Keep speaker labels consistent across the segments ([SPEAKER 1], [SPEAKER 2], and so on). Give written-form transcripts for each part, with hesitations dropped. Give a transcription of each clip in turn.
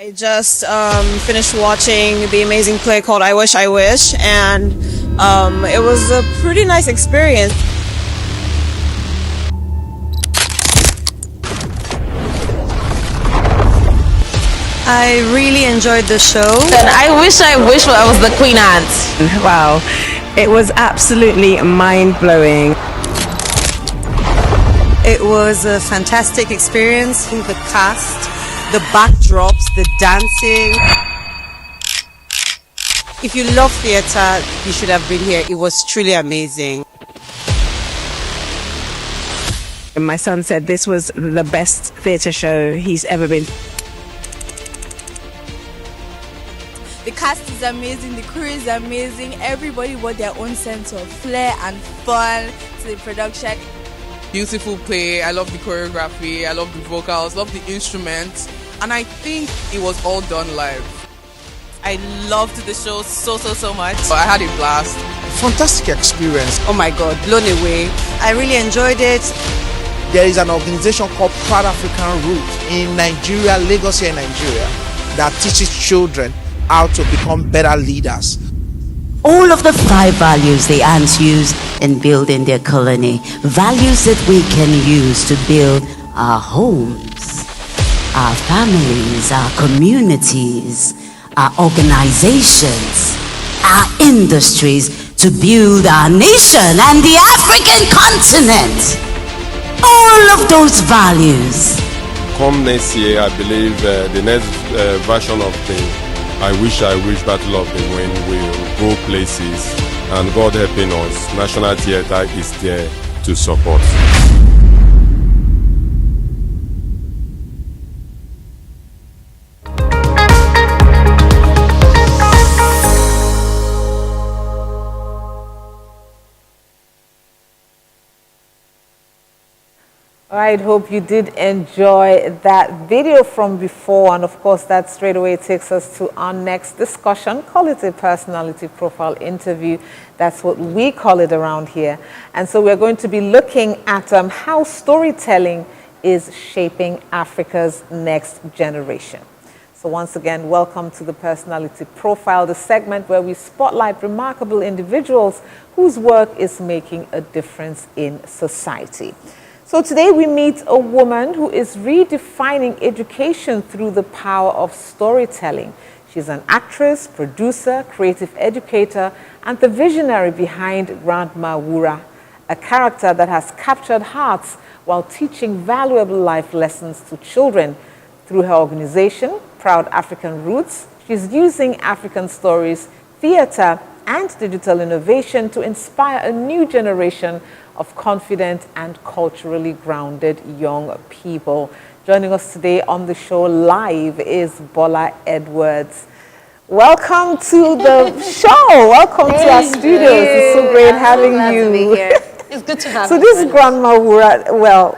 [SPEAKER 1] I just finished watching the amazing play called I Wish, I Wish, and it was a pretty nice experience. I really enjoyed the show.
[SPEAKER 2] And I wish I was the Queen Ant.
[SPEAKER 3] Wow, it was absolutely mind-blowing.
[SPEAKER 4] It was a fantastic experience. The cast, the backdrops, the dancing. If you love theatre, you should have been here. It was truly amazing.
[SPEAKER 3] And my son said this was the best theatre show he's ever been.
[SPEAKER 5] The cast is amazing, the crew is amazing, everybody brought their own sense of flair and fun to the production.
[SPEAKER 6] Beautiful play, I love the choreography, I love the vocals, love the instruments, and I think it was all done live.
[SPEAKER 7] I loved the show so much.
[SPEAKER 6] I had a blast.
[SPEAKER 8] Fantastic experience.
[SPEAKER 4] Oh my God, blown away. I really enjoyed it.
[SPEAKER 8] There is an organization called Proud African Roots in Nigeria, Lagos here in Nigeria, that teaches children how to become better leaders.
[SPEAKER 9] All of the 5 values the ants use in building their colony, values that we can use to build our homes, our families, our communities, our organizations, our industries, to build our nation and the African continent. All of those values.
[SPEAKER 10] Come next year, I believe the next version of the I Wish Battle of the Wind will go places, and God helping us, National Theatre is there to support.
[SPEAKER 11] All right, hope you did enjoy that video from before, and of course that straight away takes us to our next discussion. Call it a personality profile interview. That's what we call it around here. And so we're going to be looking at how storytelling is shaping Africa's next generation. So once again, welcome to the Personality Profile, the segment where we spotlight remarkable individuals whose work is making a difference in society. So today we meet a woman who is redefining education through the power of storytelling. She's an actress, producer, creative educator, and the visionary behind Grandma Wura, a character that has captured hearts while teaching valuable life lessons to children. Through her organization, Proud African Roots, she's using African stories, theater, and digital innovation to inspire a new generation of confident and culturally grounded young people. Joining us today on the show live is Bola Edwards. Welcome to the show. Welcome to our studios. It's so great having you.
[SPEAKER 2] To be here. It's good to have you.
[SPEAKER 11] So this is Grandma Wura. Well.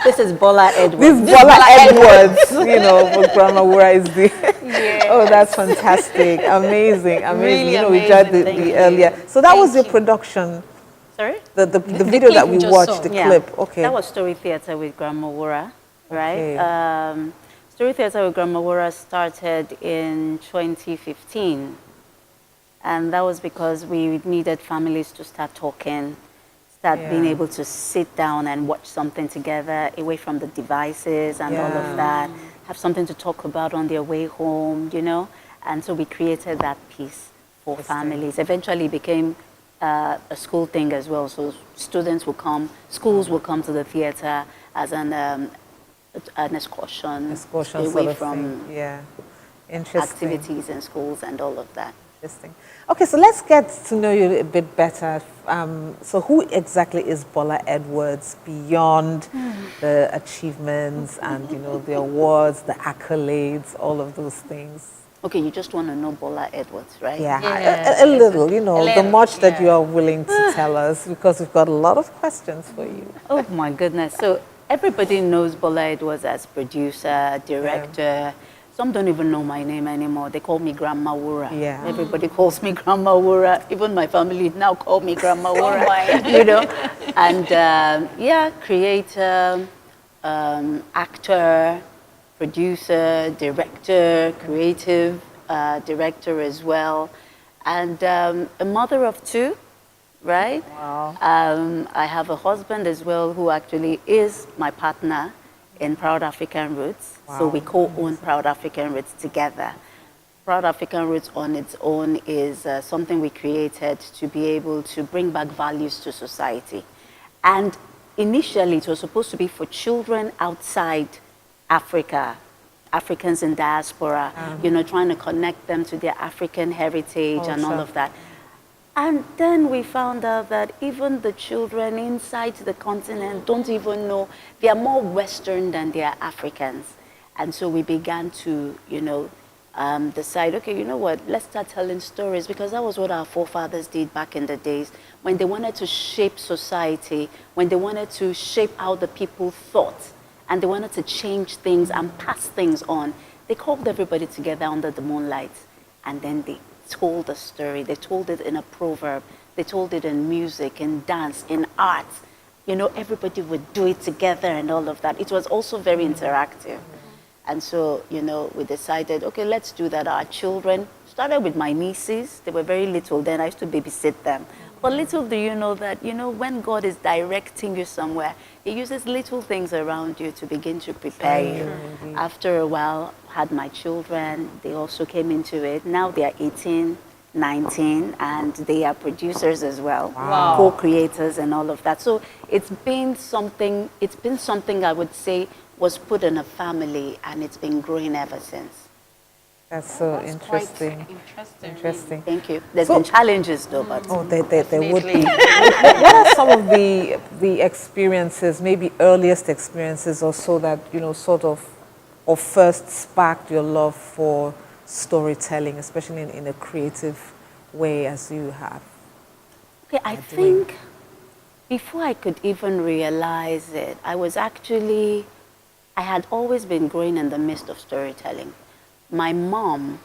[SPEAKER 2] This is Bola Edwards.
[SPEAKER 11] This is Bola Edwards, you know, but Grandma Wura is the...
[SPEAKER 2] Yes.
[SPEAKER 11] Oh, that's fantastic. Amazing.
[SPEAKER 2] Really
[SPEAKER 11] you know, we tried the earlier. So that was your production.
[SPEAKER 2] Sorry?
[SPEAKER 11] The video that we watched, the clip. Okay.
[SPEAKER 12] That was Story Theatre with Grandma Wura, right?
[SPEAKER 11] Okay.
[SPEAKER 12] Story Theatre with Grandma Wura started in 2015. And that was because we needed families to start talking, being able to sit down and watch something together away from the devices and all of that, have something to talk about on their way home, you know? And so we created that piece for families. Eventually became a school thing as well. So students will come, schools will come to the theater as an excursion away from activities in schools and all of that.
[SPEAKER 11] Interesting. Okay, so let's get to know you a bit better. So who exactly is Bola Edwards beyond the achievements and, you know, the awards, the accolades, all of those things?
[SPEAKER 12] Okay, you just want to know Bola Edwards, right?
[SPEAKER 11] Yeah, a little, you know, the much that you are willing to tell us, because we've got a lot of questions for you.
[SPEAKER 12] Oh my goodness. So everybody knows Bola Edwards as producer, director. Some don't even know my name anymore. They call me Grandma Wura.
[SPEAKER 11] Yeah.
[SPEAKER 12] Everybody calls me Grandma Wura. Even my family now call me Grandma Wura. You know, and creator, actor, producer, director, creative director as well, and a mother of two, right?
[SPEAKER 11] Wow.
[SPEAKER 12] I have a husband as well who actually is my partner in Proud African Roots.
[SPEAKER 11] Wow.
[SPEAKER 12] So we co-own Proud African Roots together. Proud African Roots on its own is something we created to be able to bring back values to society. And initially it was supposed to be for children outside Africa, Africans in diaspora, you know, trying to connect them to their African heritage and all of that. And then we found out that even the children inside the continent don't even know, they are more Western than they are Africans. And so we began to, you know, decide, okay, you know what, let's start telling stories, because that was what our forefathers did back in the days when they wanted to shape society, when they wanted to shape how the people thought, and they wanted to change things and pass things on. They called everybody together under the moonlight, and then they told a story. They told it in a proverb. They told it in music, in dance, in art. You know, everybody would do it together and all of that. It was also very interactive. And so, you know, we decided, okay, let's do that. Our children started with my nieces. They were very little then. I used to babysit them. But little do you know that, you know, when God is directing you somewhere, He uses little things around you to begin to prepare you. After a while, had my children. They also came into it. Now they are 18, 19, and they are producers as well.
[SPEAKER 11] Wow.
[SPEAKER 12] Co-creators and all of that. So it's been something I would say was put in a family, and it's been growing ever since.
[SPEAKER 11] That's so interesting. Interesting.
[SPEAKER 12] Thank you. There's been challenges though, but
[SPEAKER 11] there would be. What are some of the experiences, maybe earliest experiences or so, that, you know, sort of, or first sparked your love for storytelling, especially in a creative way as you have?
[SPEAKER 12] Okay, I think before I could even realize it, I had always been growing in the midst of storytelling. My mom,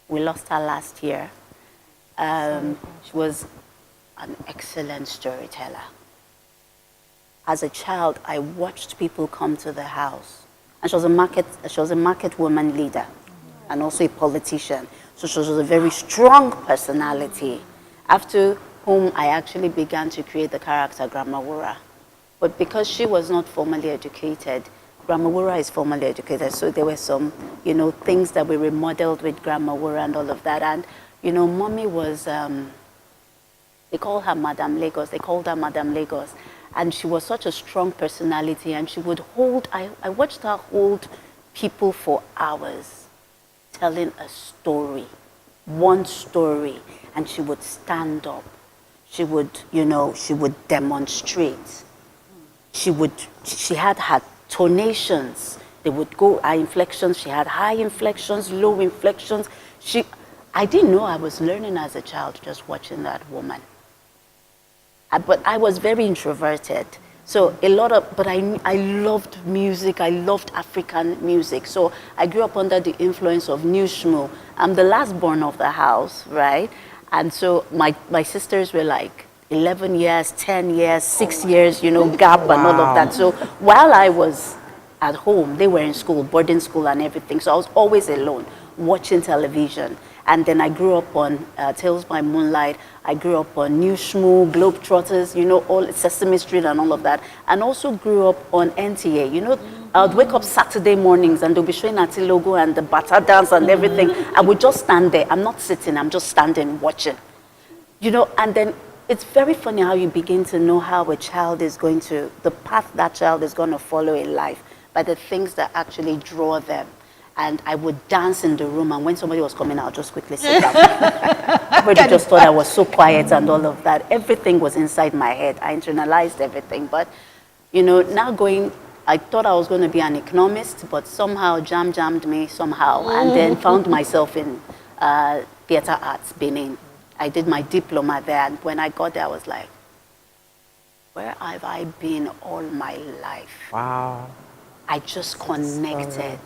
[SPEAKER 12] we lost her last year. She was an excellent storyteller. As a child, I watched people come to the house, and she was a market woman leader, and also a politician. So she was a very strong personality. After whom I actually began to create the character Grandma Wura. But because she was not formally educated, Grandma Wura is formally educated, so there were some, you know, things that we remodeled with Grandma Wura and all of that. And, you know, Mommy was, they called her Madame Lagos. They called her Madame Lagos. And she was such a strong personality, and she would hold, I watched her hold people for hours, telling a story, one story, and she would stand up. She would, you know, she would demonstrate. She had her tonations. They would go, her inflections. She had high inflections, low inflections. I didn't know I was learning as a child just watching that woman. But I was very introverted. So but I loved music. I loved African music. So I grew up under the influence of New Schmoo. I'm the last born of the house, right? And so my sisters were like 11 years, 10 years, 6 years, you know, gap and all of that. So while I was at home, they were in school, boarding school and everything. So I was always alone, watching television. And then I grew up on Tales by Moonlight. I grew up on New Schmoo, Globetrotters, you know, all Sesame Street and all of that. And also grew up on NTA. You know, I would wake up Saturday mornings and they'll be showing Ati Logo and the Bata dance and everything. I would just stand there. I'm not sitting, I'm just standing watching. You know, and then it's very funny how you begin to know how a child is going to, the path that child is going to follow in life by the things that actually draw them. And I would dance in the room, and when somebody was coming out, I'd just quickly sit down. Everybody just thought I was so quiet and all of that. Everything was inside my head. I internalized everything. But, you know, now I thought I was going to be an economist, but somehow jammed me somehow, and then found myself in theater arts, Benin. I did my diploma there, and when I got there, I was like, where have I been all my life?
[SPEAKER 11] Wow.
[SPEAKER 12] I just connected.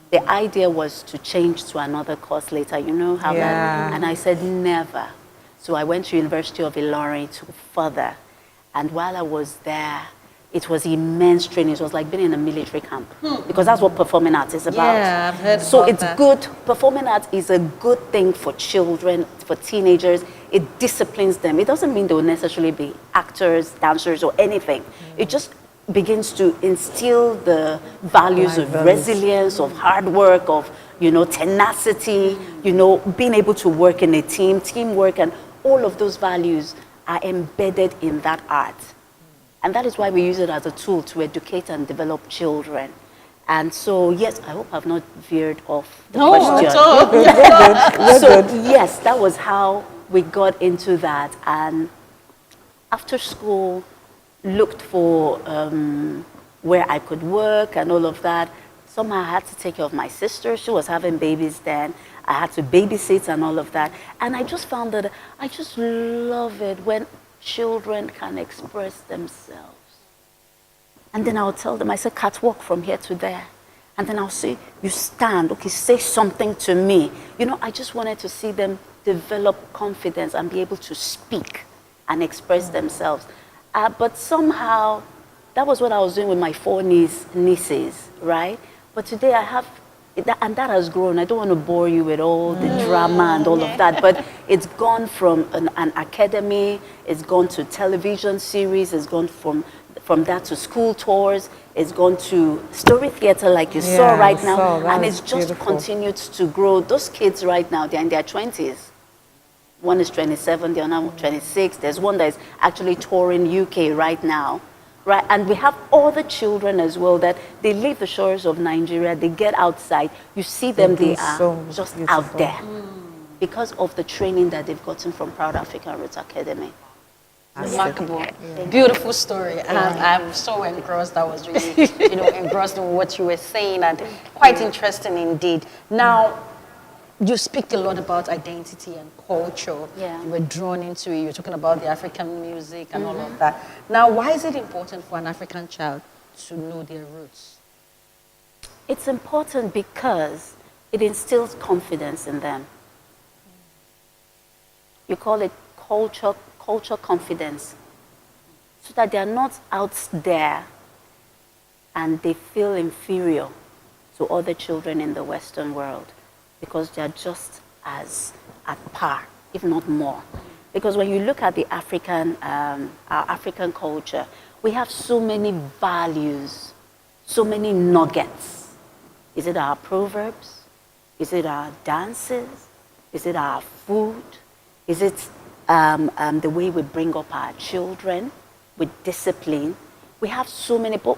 [SPEAKER 12] The idea was to change to another course later, you know how that, and I said never. So I went to University of Ilorin to further, and while I was there, It was immense training. It was like being in a military camp because that's what performing arts is about.
[SPEAKER 2] Yeah, I've heard
[SPEAKER 12] so
[SPEAKER 2] about
[SPEAKER 12] it's
[SPEAKER 2] that.
[SPEAKER 12] good. Performing arts is a good thing for children, for teenagers. It disciplines them. It doesn't mean they will necessarily be actors, dancers, or anything. It just begins to instill the values of resilience, of hard work, of tenacity, being able to work in a team, teamwork, and all of those values are embedded in that art. And that is why we use it as a tool to educate and develop children. And so, yes, I hope I've not veered off the question.
[SPEAKER 2] No,
[SPEAKER 12] So, yes, that was how we got into that. And after school, looked for where I could work and all of that. Somehow I had to take care of my sister. She was having babies then. I had to babysit and all of that. And I just found that I just love it when children can express themselves. And then I'll tell them, I say, catwalk from here to there. And then I'll say, you stand, okay, say something to me. I just wanted to see them develop confidence and be able to speak and express themselves. But somehow, that was what I was doing with my 4 nieces, right? But today I have, and that has grown. I don't want to bore you with all the drama and all of that, but it's gone from an academy, it's gone to television series, it's gone from that to school tours, it's gone to story theater like you saw right now, and it's just continued to grow. Those kids right now, they're in their 20s. One is 27, the other 26. There's one that is actually touring UK right now. Right? And we have other children as well that they leave the shores of Nigeria, they get outside, you see them, they are just out there because of the training that they've gotten from Proud African Roots Academy.
[SPEAKER 2] Remarkable. Beautiful story. I'm so engrossed. I was really, engrossed in what you were saying, and quite interesting indeed. Now, you speak a lot about identity and culture.
[SPEAKER 12] Yeah.
[SPEAKER 2] You were drawn into it. You're talking about the African music and all of that. Now, why is it important for an African child to know their roots?
[SPEAKER 12] It's important because it instills confidence in them. You call it culture confidence, so that they are not out there and they feel inferior to other children in the Western world, because they are just as at par, if not more. Because when you look at the our African culture, we have so many values, so many nuggets. Is it our proverbs? Is it our dances? Is it our food? Is it the way we bring up our children with discipline? We have so many, but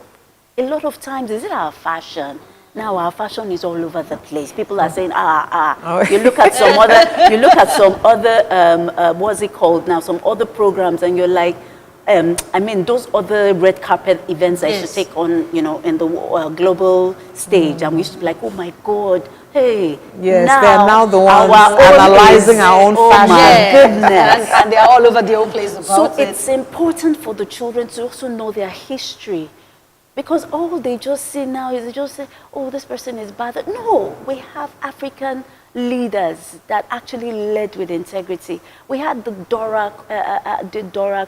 [SPEAKER 12] a lot of times, is it our fashion? Now our fashion is all over the place. People are saying, You look at some other, what's it called now? Some other programs, and you're like, those other red carpet events I used to take on, in the global stage, and we used to be like, oh my God, hey.
[SPEAKER 11] Yes,
[SPEAKER 12] now
[SPEAKER 11] they're now the ones analyzing our own fashion.
[SPEAKER 12] Oh my goodness.
[SPEAKER 2] And they're all over the whole place about
[SPEAKER 12] So
[SPEAKER 2] it.
[SPEAKER 12] it's important for the children to also know their history. Because all they just see now is they just say, oh, this person is bad. No, we have African leaders that actually led with integrity. We had the Dora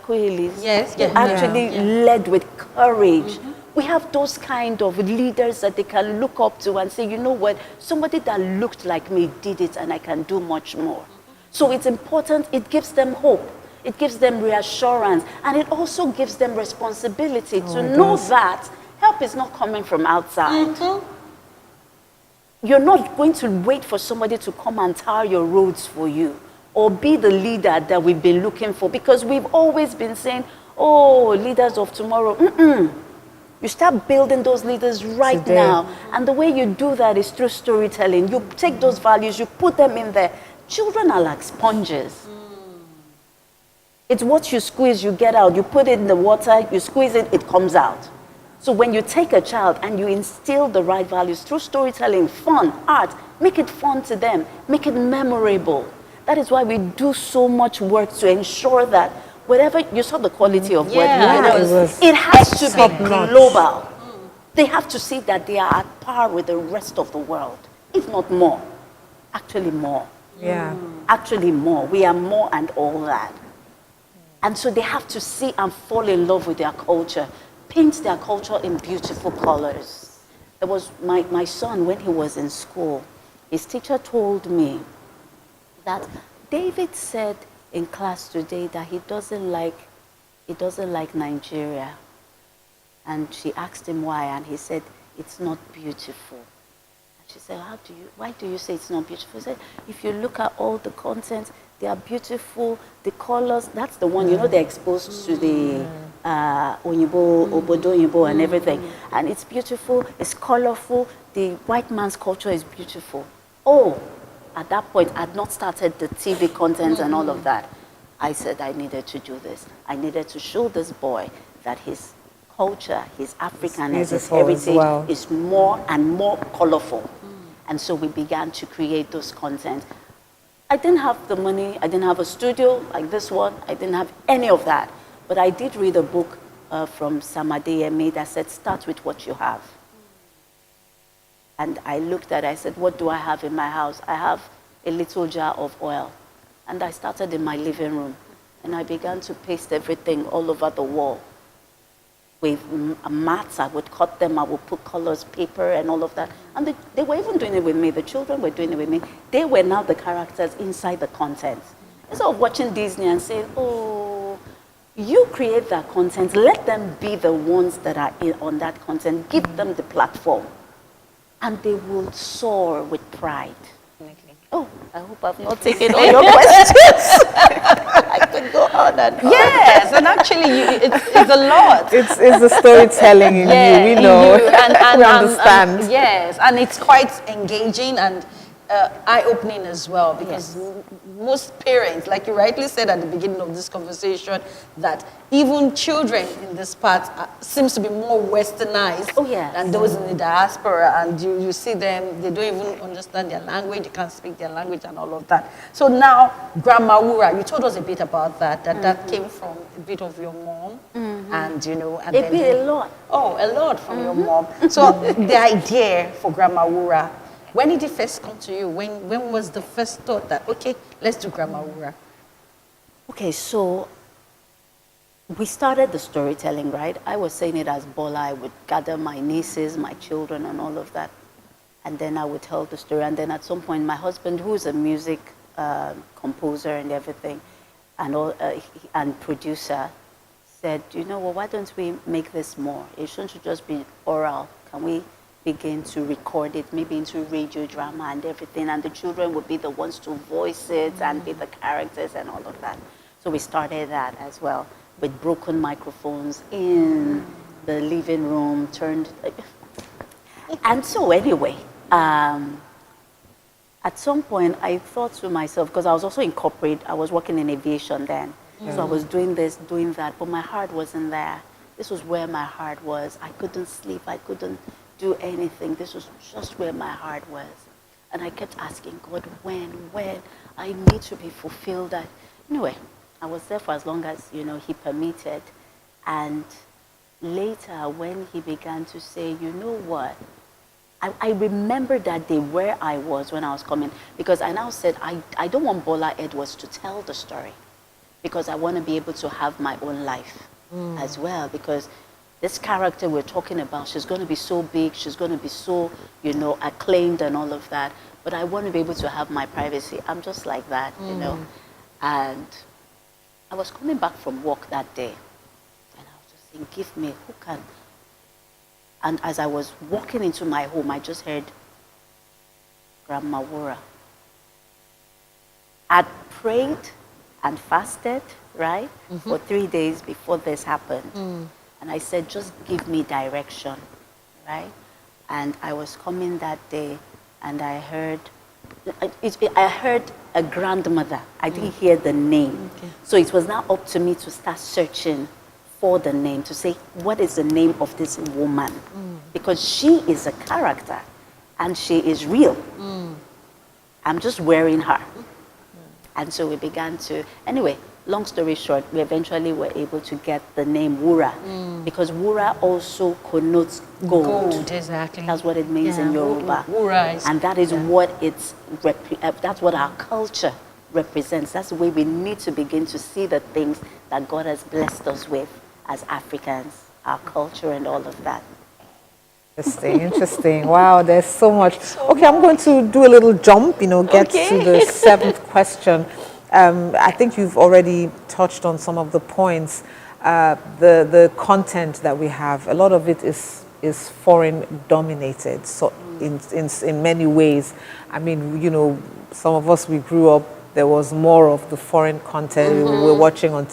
[SPEAKER 12] Kuhilis who actually led with courage. We have those kind of leaders that they can look up to and say, you know what, somebody that looked like me did it and I can do much more. So it's important, it gives them hope. It gives them reassurance, and it also gives them responsibility to know that help is not coming from outside. You're not going to wait for somebody to come and tar your roads for you or be the leader that we've been looking for, because we've always been saying, oh, leaders of tomorrow. You start building those leaders right now, and the way you do that is through storytelling. You take those values, you put them in there. Children are like sponges. It's what you squeeze, you get out. You put it in the water, you squeeze it, it comes out. So when you take a child and you instill the right values through storytelling, fun, art, make it fun to them, make it memorable. That is why we do so much work to ensure that whatever, you saw the quality of work, it has to be global. They have to see that they are at par with the rest of the world, if not more. Actually more. Actually more. We are more and all that. And so they have to see and fall in love with their culture.
[SPEAKER 9] paint their culture in beautiful colors. There was my son, when he was in school, his teacher told me that David said in class today that he doesn't like Nigeria. And she asked him why, and he said, it's not beautiful. And she said, why do you say it's not beautiful? He said, if you look at all the content, they are beautiful, the colors, that's the one, you know, they're exposed to the Onyibo, Obodo Onyibo and everything. And it's beautiful, it's colorful, the white man's culture is beautiful. Oh, at that point, I had not started the TV content and all of that. I said I needed to do this. I needed to show this boy that his culture, his Africanness, his heritage is more and more colorful. And so we began to create those content. I didn't have the money, I didn't have a studio like this one, I didn't have any of that. But I did read a book from Samadeyemi that said, start with what you have. And I looked at it, I said, what do I have in my house? I have a little jar of oil. And I started in my living room. And I began to paste everything all over the wall. With mats, I would cut them, I would put colors, paper, and all of that. And they were even doing it with me. The children were doing it with me. They were now the characters inside the content. Instead of watching Disney and saying, oh, you create that content, let them be the ones that are on that content. Give them the platform. And they will soar with pride. Oh, I hope I've not taken all your questions. I could go on and on.
[SPEAKER 2] Yes, and actually, it's a lot.
[SPEAKER 11] It's the storytelling in you. We know. We understand.
[SPEAKER 2] Yes, and it's quite engaging and eye-opening as well, because most parents, like you rightly said at the beginning of this conversation, that even children in this part seems to be more westernized than those in the diaspora, and you see them, they don't even understand their language, they can't speak their language and all of that. So now, Grandma Wura, you told us a bit about that, that came from a bit of your mom, and you know, and
[SPEAKER 9] a lot.
[SPEAKER 2] Oh, a lot from your mom. So the idea for Grandma Wura, when did it first come to you? When was the first thought that, okay, let's do Grandma Wura?
[SPEAKER 9] Okay, so we started the storytelling, right? I was saying it as Bola. I would gather my nieces, my children, and all of that. And then I would tell the story. And then at some point, my husband, who is a music composer and everything, and producer, said, you know, well, why don't we make this more? It shouldn't just be oral. Can we begin to record it, maybe into radio drama and everything, and the children would be the ones to voice it and be the characters and all of that. So we started that as well, with broken microphones in the living room, and so anyway, at some point I thought to myself, because I was also in corporate, I was working in aviation then, so I was doing this, doing that, but my heart wasn't there. This was where my heart was. I couldn't sleep, I couldn't do anything. This was just where my heart was. And I kept asking God, when? I need to be fulfilled. Anyway, I was there for as long as, you know, he permitted. And later, when he began to say, you know what? I remember that day where I was when I was coming, because I now said, I don't want Bola Edwards to tell the story, because I want to be able to have my own life as well, because this character we're talking about, she's going to be so big, she's going to be so, you know, acclaimed and all of that. But I want to be able to have my privacy. I'm just like that, you know. And I was coming back from work that day. And I was just saying, give me, who can? And as I was walking into my home, I just heard Grandma Wura. I'd prayed and fasted, right, for 3 days before this happened. And I said, just give me direction, right? And I was coming that day, and I heard a grandmother. I didn't hear the name. So it was now up to me to start searching for the name, to say, what is the name of this woman? Because she is a character, and she is real. I'm just wearing her. And so we began to, anyway, long story short, we eventually were able to get the name Wura, because Wura also connotes gold.
[SPEAKER 2] Gold, exactly.
[SPEAKER 9] That's what it means in Yoruba.
[SPEAKER 2] Wura is,
[SPEAKER 9] and that is what that's what our culture represents. That's the way we need to begin to see the things that God has blessed us with as Africans.
[SPEAKER 12] our culture and all of that.
[SPEAKER 11] Interesting. Wow, there's so much. Okay, I'm going to do a little jump, get to the seventh question. I think you've already touched on some of the points. The content that we have, a lot of it is foreign dominated. So in many ways, I mean, some of us, we grew up, there was more of the foreign content. We were watching on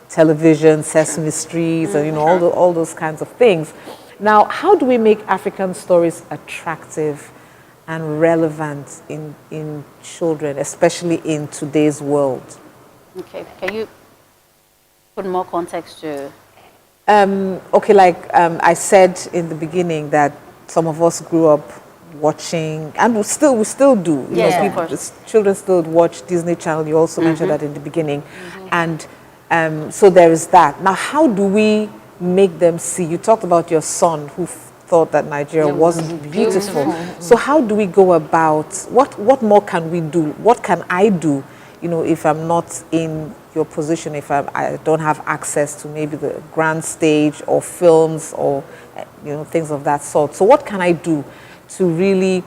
[SPEAKER 11] television, Sesame Street, and all those kinds of things. Now, how do we make African stories attractive and relevant in children, especially in today's world?
[SPEAKER 12] Okay, can you put more context to?
[SPEAKER 11] Okay, I said in the beginning that some of us grew up watching, and we still do.
[SPEAKER 12] Yes, of course.
[SPEAKER 11] Children still watch Disney Channel. You also mentioned that in the beginning, and so there is that. Now, how do we make them see? You talked about your son who thought that Nigeria wasn't beautiful. So how do we go about, what more can we do? What can I do, if I'm not in your position, if I don't have access to maybe the grand stage or films or, things of that sort. So what can I do to really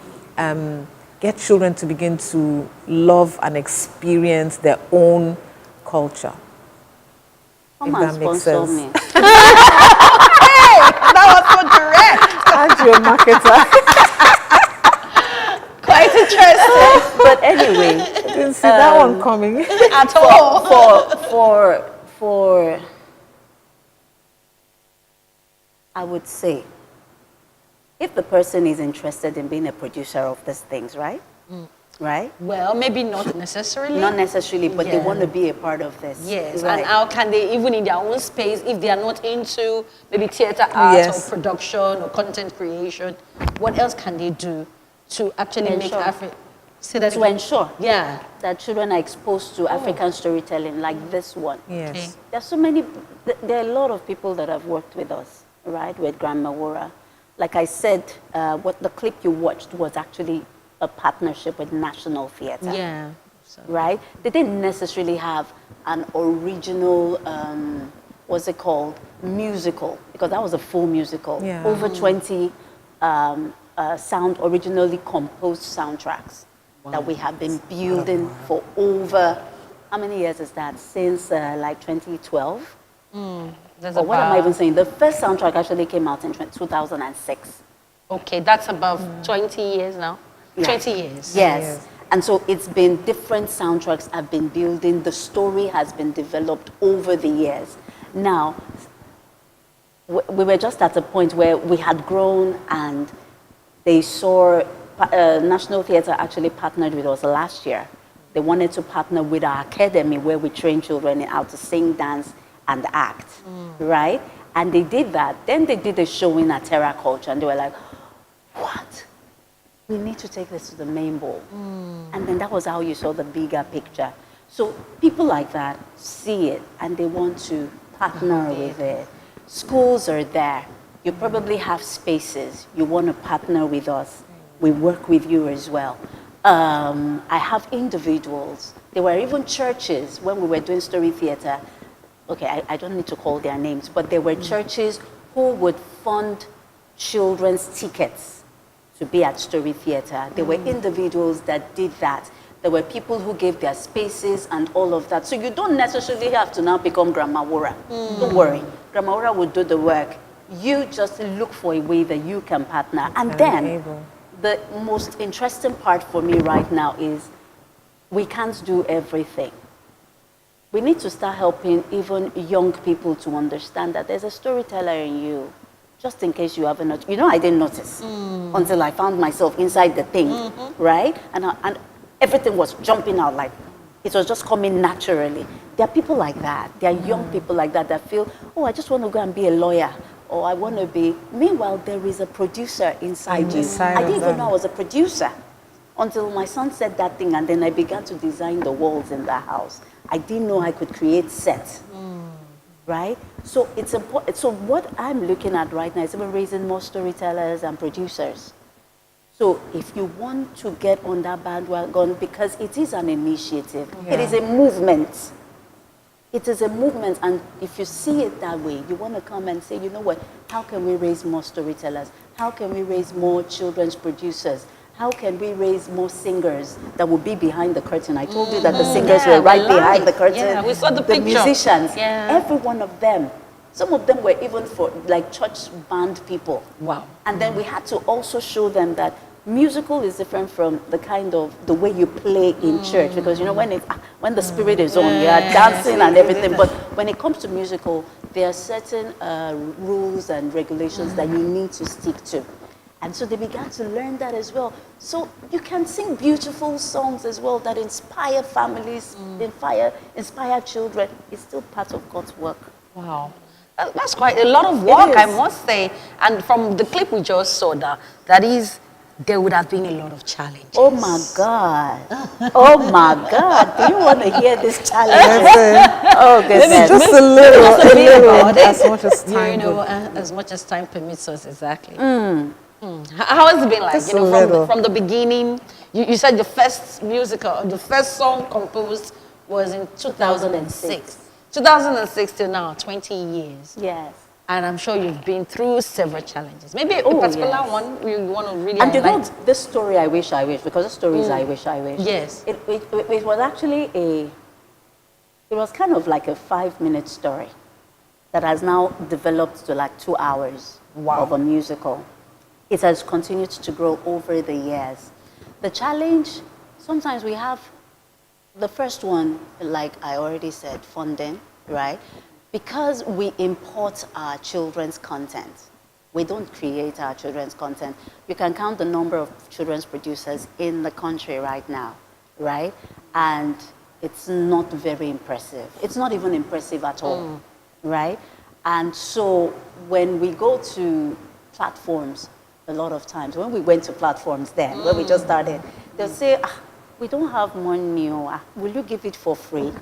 [SPEAKER 11] get children to begin to love and experience their own culture?
[SPEAKER 12] Come and sponsor me.
[SPEAKER 2] Hey, that was so direct.
[SPEAKER 11] Aren't you a marketer?
[SPEAKER 2] Quite interesting.
[SPEAKER 12] But anyway,
[SPEAKER 11] I didn't see that one coming
[SPEAKER 2] at all.
[SPEAKER 12] For I would say, if the person is interested in being a producer of these things, right? Right?
[SPEAKER 2] Well, maybe not necessarily.
[SPEAKER 12] Not necessarily, but they want to be a part of this.
[SPEAKER 2] Yes,
[SPEAKER 12] right.
[SPEAKER 2] and how can they, even in their own space, if they are not into maybe theater art or production or content creation, what else can they do to actually make Africa?
[SPEAKER 12] To ensure that children are exposed to African storytelling like this one.
[SPEAKER 11] Yes. Okay.
[SPEAKER 12] There's so many, there are a lot of people that have worked with us, right, with Grandma Wura. Like I said, what the clip you watched was actually a partnership with National Theatre.
[SPEAKER 2] Yeah.
[SPEAKER 12] Right? They didn't necessarily have an original, what's it called, musical, because that was a full musical.
[SPEAKER 11] Yeah.
[SPEAKER 12] Over 20 originally composed soundtracks that we have been building for over, how many years is that? Since like 2012? Or what am I even saying? The first soundtrack actually came out in 2006.
[SPEAKER 2] Okay, that's about 20 years now.
[SPEAKER 12] Yeah.
[SPEAKER 2] 20 years.
[SPEAKER 12] Yes. And so it's been different soundtracks have been building. The story has been developed over the years. Now, we were just at a point where we had grown and they saw National Theatre actually partnered with us last year. They wanted to partner with our academy where we train children in how to sing, dance, and act, right? And they did that. Then they did a showing at Terra Culture and they were like, what? We need to take this to the main bowl. And then that was how you saw the bigger picture. So people like that see it and they want to partner with it. Schools are there. You probably have spaces. You want to partner with us. We work with you as well. I have individuals. There were even churches when we were doing story theater. Okay, I don't need to call their names, but there were churches who would fund children's tickets to be at story theater. There were individuals that did that. There were people who gave their spaces and all of that. So you don't necessarily have to now become Grandma Wura. Don't worry. Grandma Wura will do the work. You just look for a way that you can partner. And then the most interesting part for me right now is we can't do everything. We need to start helping even young people to understand that there's a storyteller in you. Just in case you haven't noticed. I didn't notice until I found myself inside the thing, right? And everything was jumping out like, it was just coming naturally. There are people like that. There are young people like that feel, oh, I just want to go and be a lawyer. Or I want to be, meanwhile, there is a producer inside you. I didn't even know I was a producer until my son said that thing and then I began to design the walls in the house. I didn't know I could create sets. Right? So it's important. So what I'm looking at right now is even raising more storytellers and producers. So if you want to get on that bandwagon, because it is an initiative, it is a movement.
[SPEAKER 2] It is a movement, and if you see it that way, you want to come and say, you know what, how can we raise more storytellers? How can we raise more children's producers? How can we raise more singers that will be behind the curtain? I told you that the singers were right behind the curtain. Yeah, we saw the picture. Musicians,
[SPEAKER 12] Yeah.
[SPEAKER 2] every one of them. Some of them were even for like church band people.
[SPEAKER 12] Wow.
[SPEAKER 2] And then we had to also show them that musical is different from the kind of the way you play in church, because you know when the spirit is on, you are dancing and everything. But when it comes to musical, there are certain rules and regulations that you need to stick to. And so they began to learn that as well. So you can sing beautiful songs as well that inspire families, inspire children. It's still part of God's work. Wow. That's quite a lot of work, I must say. And from the clip we just saw, there would have been a lot of challenges. Oh my God. Oh my God. Do you want to hear this challenge? Oh goodness.
[SPEAKER 11] Just a little,
[SPEAKER 2] as
[SPEAKER 11] much as time.
[SPEAKER 2] As much as time permits us, exactly. How has it been like?
[SPEAKER 11] Just
[SPEAKER 2] From the beginning, you said the first song composed was in 2006. 2006 till now, 20 years.
[SPEAKER 12] Yes.
[SPEAKER 2] And I'm sure you've been through several challenges. Maybe a particular one you want to really
[SPEAKER 13] And you
[SPEAKER 2] highlight.
[SPEAKER 13] know, this story, I wish, because the story is I wish.
[SPEAKER 2] Yes.
[SPEAKER 13] It was actually it was kind of like a 5-minute story that has now developed to like 2 hours of a musical. It has continued to grow over the years. The challenge, sometimes we have the first one, like I already said, funding, right? Because we import our children's content. We don't create our children's content. You can count the number of children's producers in the country right now, right? And it's not very impressive. It's not even impressive at all, right? And so when we go to platforms, a lot of times, when we went to platforms then, when we just started, they'll say, we don't have money, will you give it for free?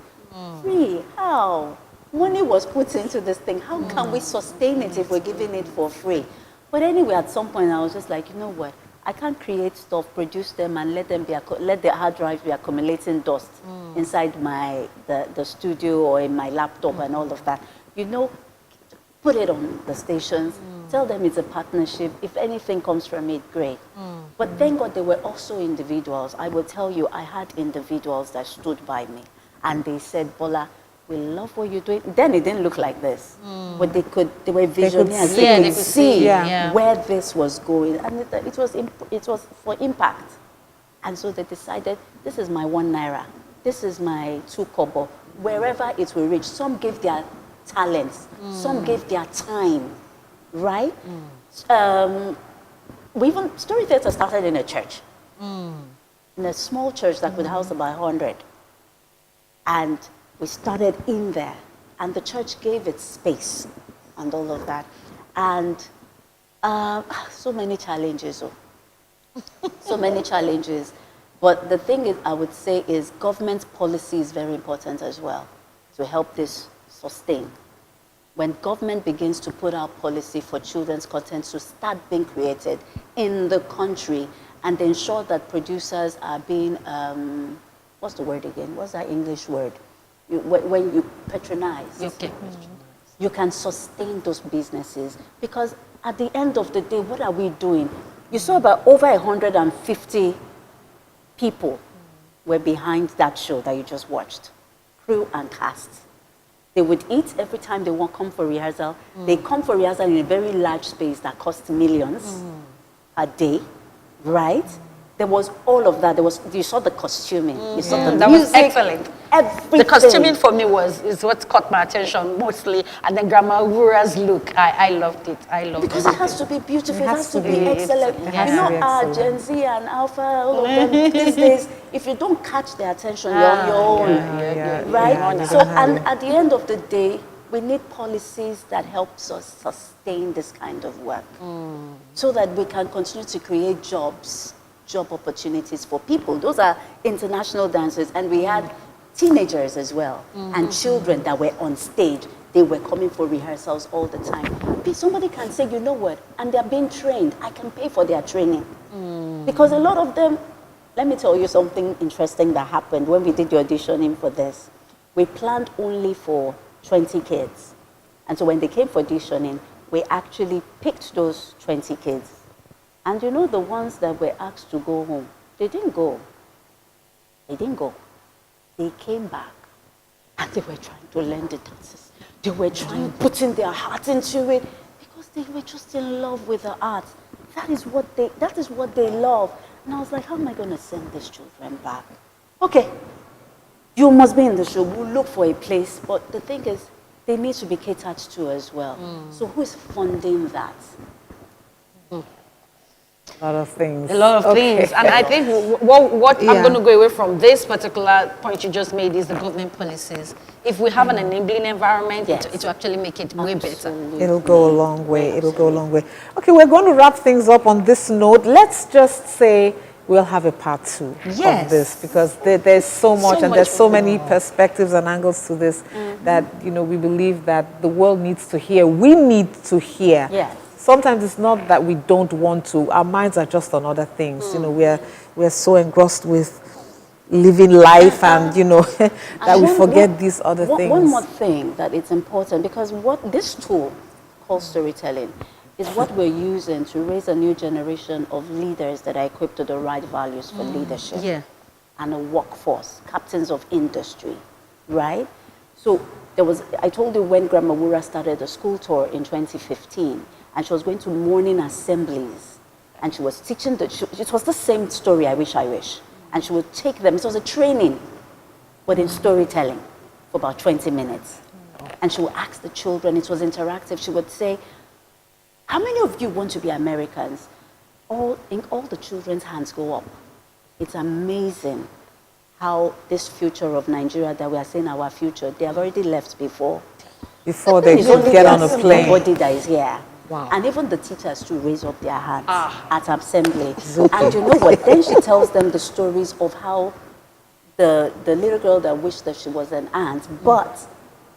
[SPEAKER 13] Free, how? Money was put into this thing. How can we sustain it if we're giving it for free? But anyway, at some point, I was just like, you know what? I can't create stuff, produce them, and let the hard drives be accumulating dust inside the studio or in my laptop and all of that. You know, put it on the stations. Tell them it's a partnership. If anything comes from it, great. But thank God there were also individuals. I will tell you, I had individuals that stood by me, and they said, Bola, we love what you're doing. Then it didn't look like this. But they were visionaries. They could see where this was going. And it was for impact. And so they decided, this is my 1 naira. This is my 2 kobo. Wherever it will reach. Some gave their talents. Some gave their time. Right? Story Theatre started in a church. In a small church that could house about 100. And we started in there, and the church gave it space and all of that. And so many challenges. So many challenges. But the thing is, I would say, is government policy is very important as well to help this sustain. When government begins to put out policy for children's content to start being created in the country and ensure that producers are being, what's the word again? What's that English word? When you patronize, you can sustain those businesses, because at the end of the day, what are we doing? You saw about over 150 people were behind that show that you just watched, crew and cast. They would eat every time they want come for rehearsal. They come for rehearsal in a very large space that costs millions a day, right? There was all of that. You saw the costuming. You saw the
[SPEAKER 2] that
[SPEAKER 13] music.
[SPEAKER 2] was excellent.
[SPEAKER 13] Everything.
[SPEAKER 2] The costuming for me is what caught my attention mostly, and then Grandma Wura's look. I loved it.
[SPEAKER 13] Because it has to be beautiful. It has to be excellent. You know, Gen Z and Alpha, all of them these days. If you don't catch their attention, you're on your own, right? So, and at the end of the day, we need policies that helps us sustain this kind of work, so that we can continue to create job opportunities for people. Those are international dancers, and we had teenagers as well, and children that were on stage. They were coming for rehearsals all the time. Somebody can say, you know what, and they're being trained. I can pay for their training. Because a lot of them, let me tell you something interesting that happened when we did the auditioning for this. we planned only for 20 kids. And so when they came for auditioning, we actually picked those 20 kids. And you know, the ones that were asked to go home, they didn't go. They didn't go. They came back and they were trying to learn the dances. They were trying, putting their heart into it because they were just in love with the art. That is what they love. And I was like, how am I going to send these children back? Okay, you must be in the show. We'll look for a place. But the thing is, they need to be catered to as well. So who is funding that?
[SPEAKER 11] A lot of things.
[SPEAKER 2] A lot of things. And I think what I'm going to go away from this particular point you just made is the government policies. If we have an enabling environment, it will actually make it way better.
[SPEAKER 11] It'll go a long way. It'll go a long way. Okay, we're going to wrap things up on this note. Let's just say we'll have a part 2 of this, because there's so much and there's so many perspectives and angles to this that, you know, we believe that the world needs to hear. We need to hear.
[SPEAKER 13] Yes.
[SPEAKER 11] Sometimes it's not that we don't want to. Our minds are just on other things. You know, we're so engrossed with living life and, you know, that we forget these other things.
[SPEAKER 13] One more thing that it's important, because what this tool called storytelling is what we're using to raise a new generation of leaders that are equipped with the right values for leadership.
[SPEAKER 2] Yeah.
[SPEAKER 13] And a workforce, captains of industry, right? So I told you when Grandma Wura started the school tour in 2015, and she was going to morning assemblies, and she was teaching it was the same story, I wish. And she would take them, it was a training, but in storytelling for about 20 minutes. And she would ask the children, it was interactive, she would say, how many of you want to be Americans? All the children's hands go up. It's amazing how this future of Nigeria that we are saying our future, they have already left before
[SPEAKER 11] they could get on a plane.
[SPEAKER 13] Nobody that is here.
[SPEAKER 11] Wow.
[SPEAKER 13] And even the teachers to raise up their hands at assembly. And you know what? Then she tells them the stories of how the little girl that wished that she was an ant, but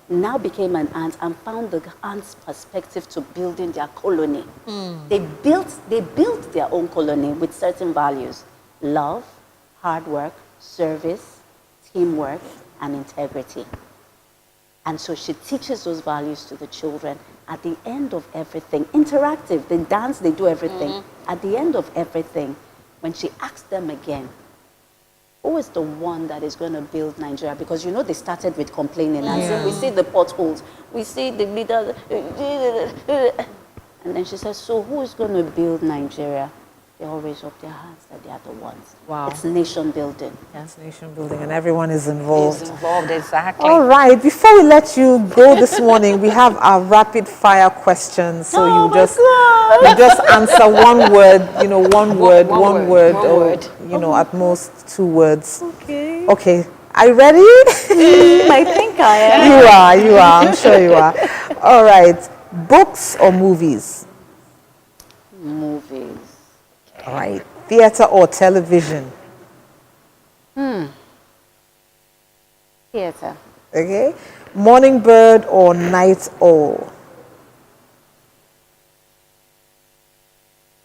[SPEAKER 13] now became an ant and found the ant's perspective to building their colony. They built their own colony with certain values: love, hard work, service, teamwork, and integrity. And so she teaches those values to the children. At the end of everything, interactive, they dance, they do everything. At the end of everything, when she asks them again, who is the one that is going to build Nigeria? Because you know they started with complaining. And so we see the potholes, we see the leaders, and then she says, so who is going to build Nigeria? They all raise up their hands that they are the ones.
[SPEAKER 11] Wow.
[SPEAKER 13] It's nation building.
[SPEAKER 11] Yes, nation building, and everyone is involved.
[SPEAKER 2] Exactly.
[SPEAKER 11] All right, before we let you go this morning, we have our rapid fire questions. So you just answer one word, you know, one word, or you know, at most 2 words. Okay. Okay. Are you ready?
[SPEAKER 13] I think I am.
[SPEAKER 11] You are. I'm sure you are. All right. Books or movies?
[SPEAKER 13] Movies.
[SPEAKER 11] All right. Theater or television?
[SPEAKER 13] Theater.
[SPEAKER 11] Okay. Morning bird or night owl?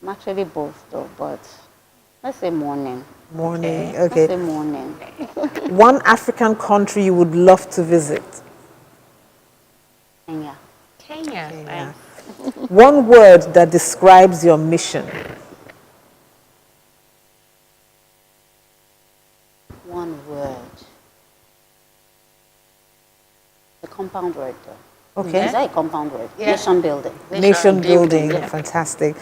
[SPEAKER 13] I'm actually both though, but let's say morning.
[SPEAKER 11] Morning. Okay.
[SPEAKER 13] Let's say morning.
[SPEAKER 11] One African country you would love to visit?
[SPEAKER 13] Kenya.
[SPEAKER 2] Kenya.
[SPEAKER 11] One word that describes your mission?
[SPEAKER 13] One word. The compound word though.
[SPEAKER 11] Okay.
[SPEAKER 13] Is that a compound word?
[SPEAKER 2] Yeah.
[SPEAKER 13] Nation building.
[SPEAKER 11] Nation building.
[SPEAKER 2] Yeah.
[SPEAKER 11] Fantastic.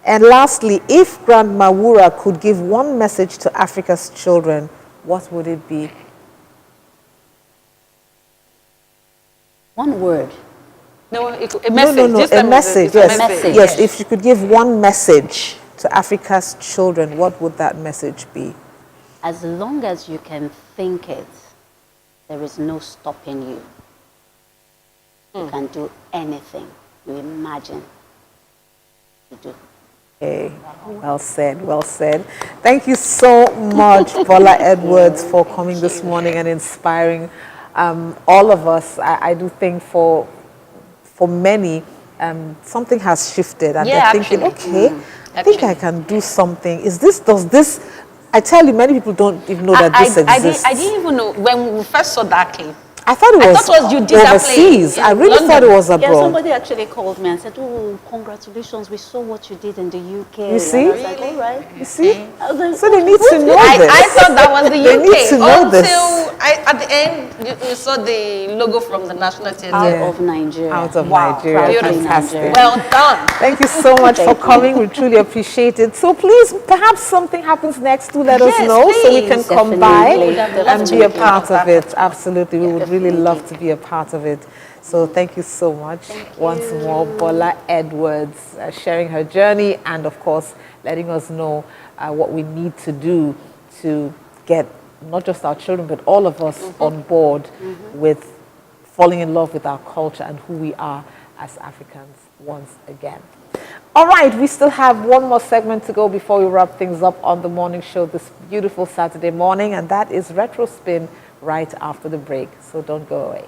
[SPEAKER 11] And lastly, if Grandma Wura could give one message to Africa's children, what would it be?
[SPEAKER 13] One word.
[SPEAKER 2] No, a message.
[SPEAKER 11] No.
[SPEAKER 2] This
[SPEAKER 11] A
[SPEAKER 2] time
[SPEAKER 11] message.
[SPEAKER 2] it's a
[SPEAKER 11] Yes.
[SPEAKER 2] message.
[SPEAKER 11] Yes. If you could give one message to Africa's children, what would that message be?
[SPEAKER 13] As long as you can think it, there is no stopping you. You can do anything you imagine to do.
[SPEAKER 11] Okay, well said, well said. Thank you so much, Bola Edwards, for coming this morning and inspiring all of us. I do think for many, something has shifted and they're thinking, okay, I think I can do something. Does this, I tell you, many people don't even know that this exists.
[SPEAKER 2] I didn't even know, when we first saw that clip,
[SPEAKER 11] I thought it was overseas. I really thought it was abroad.
[SPEAKER 13] Yeah, somebody actually called me and said, "Oh, congratulations! We saw what you did in the UK."
[SPEAKER 11] You see?
[SPEAKER 13] And I was like, "All right."
[SPEAKER 11] You see?
[SPEAKER 13] Like,
[SPEAKER 11] So they need to know this.
[SPEAKER 2] I thought that was the UK.
[SPEAKER 11] They need to know this.
[SPEAKER 2] At the end, you saw the logo from the National Theatre.
[SPEAKER 13] Out of Nigeria.
[SPEAKER 11] Out of
[SPEAKER 2] Wow,
[SPEAKER 11] Nigeria.
[SPEAKER 2] beautiful.
[SPEAKER 11] Fantastic.
[SPEAKER 2] Well done.
[SPEAKER 11] Thank you so much for coming. We truly appreciate it. So please, perhaps something happens next. Do let us know so we can come by and be a part of it. Absolutely. We would really love to be a part of it. So thank you so much once more, Bola Edwards, sharing her journey and, of course, letting us know what we need to do to get not just our children, but all of us on board with falling in love with our culture and who we are as Africans once again. All right, we still have one more segment to go before we wrap things up on the morning show this beautiful Saturday morning, and that is Retro Spin right after the break. So don't go away.